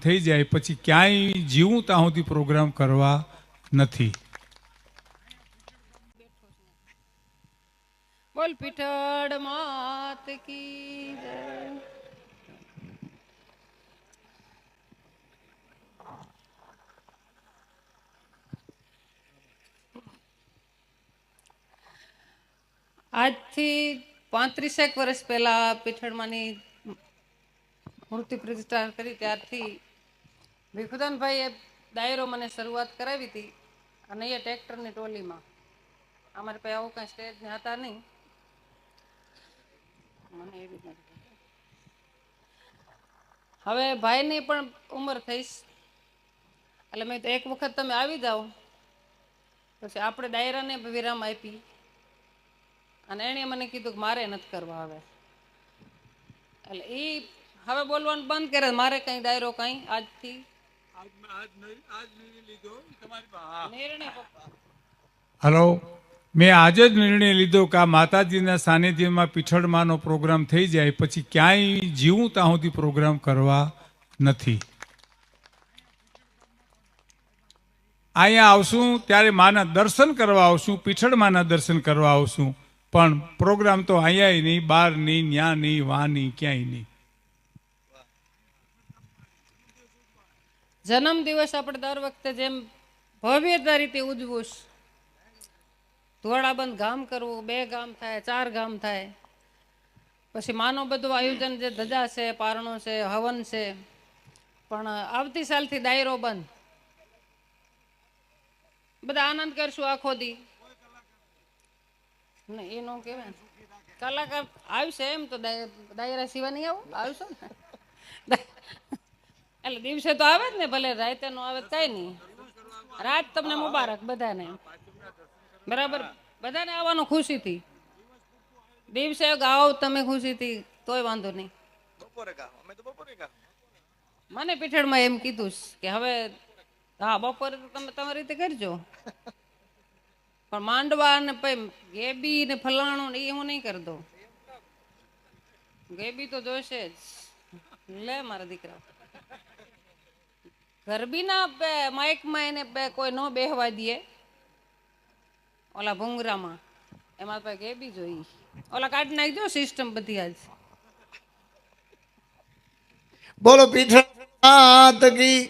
થઈ જાય પછી ક્યાંય જીવું ત્યાં સુધી પ્રોગ્રામ કરવા નથી. બોલ પીઠળ માત કી જય. આજથી 35 વર્ષ પહેલા પીઠળમાંની મૂર્તિ પ્રતિષ્ઠા કરી ત્યારથી ભીખુદાનભાઈએ ડાયરો મને શરૂઆત કરાવી હતી અને એ ટ્રેક્ટરની ટોલીમાં. અમારે પાસે આવું કાંઈ સ્ટેજ ને હતા નહીં. મને એવી નથી. હવે ભાઈની પણ ઉંમર થઈશ એટલે મેં તો એક વખત તમે આવી જાઓ પછી આપણે ડાયરાને વિરામ આપી અને એણે મને કીધું કે મારે નથી કરવા હવે. એટલે એ હવે બોલવાનું બંધ કરે. મારે કઈ ડાયરો કઈ આજથી હલો, મેં આજે જ નિર્ણય લીધો કે આ માતાજીના સાનિધ્યમાં પીઠળમાંનો પ્રોગ્રામ થઈ જાય પછી ક્યાંય જીવું ત્યાં સુધી પ્રોગ્રામ કરવા નથી. અહીંયા આવશું ત્યારે માના દર્શન કરવા આવશું, પીઠળમાંના દર્શન કરવા આવશું, પણ પ્રોગ્રામ તો અહીંયા નહીં, બહાર નહીં, ન્યા નહીં, વા નહીં, ક્યાંય નહીં. જન્મ દિવસ આપણે દર વખતે જેમ ભવ્યતા રીતે ઉજવું, ધોળાબંધ ગામ કરવું, 2 ગામ થાય, 4 ગામ થાય, પછી માનો બધું આયોજન જે ધજા છે, પારણો છે, હવન છે, પણ આવતી સાલથી ડાયરો બંધ. બધા આનંદ કરશું આખો દી. નહીં એ નો કહેવાય. કલાકાર આવશે એમ તો ડાયરા સિવાય નહીં આવું આવશો ને એટલે દિવસે તો આવે જ ને, ભલે રાતે નો આવે કઈ નહીં. રાત તમને મુબારક બધાને, બરાબર. બધાને આવવાનું ખુશીથી. દિવસે ગાઓ તમે ખુશીથી તોય વાંધો નહીં. મને પીઠળમાં એમ કીધું કે હવે હા બપોરે તો તમે તમારી રીતે કરજો, પણ માંડવા ને ગેબી ને ફલાણું એ હું નહીં કરી દઉં. ગેબી તો જોશે જ. લે મારા દીકરા, ગરબીના માઇકમાં એને કોઈ ન બેહવા દે. ઓલા ભૂંગરામાં એમાં તો ગેબી જોઈ. ઓલા કાઢી નાખજો સિસ્ટમ બધી. આજ બોલો પીઠળ કી.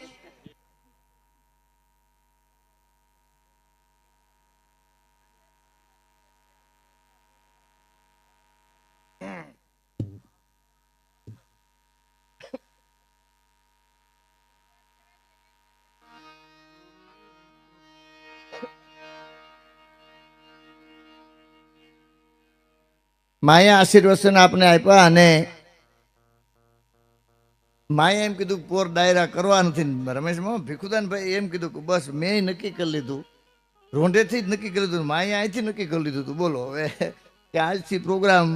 માયા આશીર્વચન આપને આપ્યા અને માએ એમ કીધું પોર ડાયરા કરવા નથી. રમેશમાં ભીખુદાનભાઈ એમ કીધું કે બસ મેં નક્કી કરી લીધું, રોંઢેથી જ નક્કી કરી લીધું, માએ અહીંથી નક્કી કરી લીધું હતું. બોલો હવે કે આજથી પ્રોગ્રામ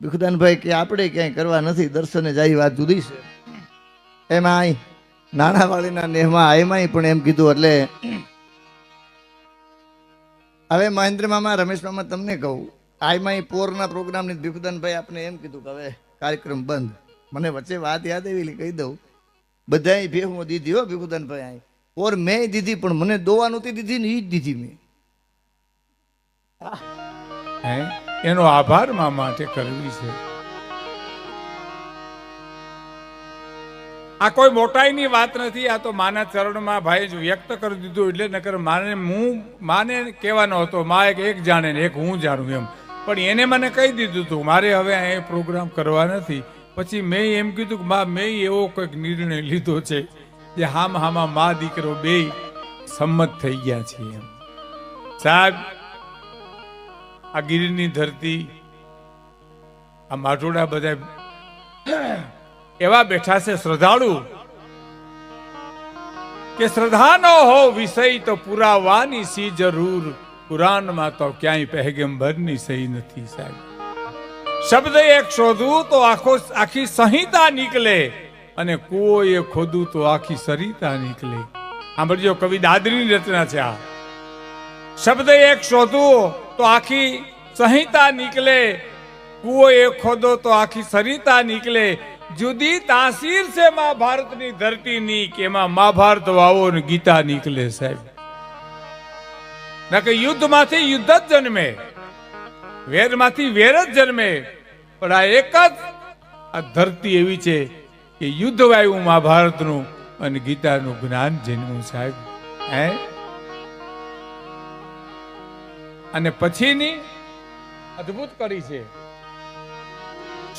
ભીખુદાનભાઈ કે આપણે ક્યાંય કરવા નથી, દર્શને જાય વાત જુદી છે. એમાં નાણાવાળીના નેહમાં એમાંય પણ એમ કીધું. એટલે હવે મહેન્દ્ર મામા, રમેશ મામા તમને કહું, આમાં પોરના પ્રોગ્રામની ભીખુદાનભાઈ આપણે એમ કીધું કે હવે કાર્યક્રમ બંધ. મને વચ્ચે વાત યાદ આવેલી કહી દઉં, બધાએ ભેહું દીધી હો ભીખુદાનભાઈ. અહીં પોર મેં દીધી પણ મને દોવા નહોતી દીધી ને એ જ દીધી મેં. એનો આભાર મા માટે કરવી છે. આ કોઈ મોટાઈની વાત નથી. આ તો માના ચરણમાં ભાઈ જ વ્યક્ત કરી દીધું. એટલે નકર માને કહેવાનો હતો, મા એક જાણે ને એક હું જાણું એમ, પણ એને મને કહી દીધું હતું મારે હવે અહીં પ્રોગ્રામ કરવા નથી. પછી મેં એમ કીધું કે મા મેં એવો કોઈક નિર્ણય લીધો છે જે હામાં મા દીકરો બે સંમત થઈ ગયા છે એમ. સાહેબ, આ ગીરની ધરતી, આ માટોડા બધા એવા બેઠા છે શ્રદ્ધાળુ કે શ્રદ્ધા નો હો વિષય તો પુરાવાની સી જરૂર. કુરાનમાં તો ક્યાંય પેગમ્બરની સહી નથી સાહેબ. શબ્દ એક શોધવું તો આખી સંહિતા નીકળે અને કોઈ ખોદવું તો આખી સરિતા નીકળે. સાંભળજો, કવિ દાદરીની રચના છે આ. શબ્દ એક શોધવું તો આખી સંહિતા નીકળે, કુવો એક ખોદો તો આખી સરિતા નીકળે, જુદી તાસીર છે મહાભારતની ધરતીની કે એમાં મહાભારત વાવો ને ગીતા નીકળે સાહેબ. નકે યુદ્ધમાંથી યુદ્ધ જ જન્મે, વેરમાંથી વેર જ જન્મે. પણ આ એક જ આ ધરતી એવી છે કે યુદ્ધ વાયું મહાભારતનું અને ગીતાનું જ્ઞાન જન્મ્યું સાહેબ. હે અને પછીની અદ્ભુત કરી છે.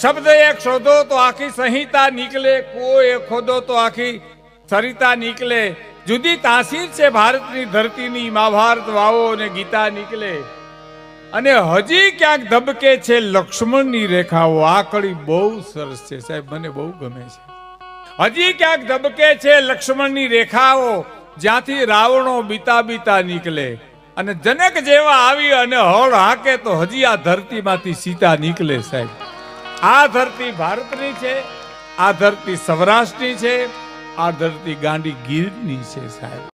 શબ્દ એક શોધો તો આખી સંહિતા નીકળે, કોઈ એક ખોદો તો આખી સરિતા નીકળે. જુદી તાસીર છે ભારતની ધરતીની, મહાભારત વાવો અને ગીતા નીકળે. અને હજી ક્યાંક ધબકે છે લક્ષ્મણની રેખાઓ. આ કડી બહુ સરસ છે સાહેબ, મને બહુ ગમે છે. હજી ક્યાંક ધબકે છે લક્ષ્મણની રેખાઓ, જ્યાંથી રાવણો બીતા બીતા નીકળે. અને જનક જેવા આવી અને હળ હાકે તો હજી આ ધરતીમાંથી સીતા નીકળે સાહેબ. આ ધરતી ભારતની છે, આ ધરતી સૌરાષ્ટ્રની છે, આ ધરતી ગાંડી ગીરની છે સાહેબ.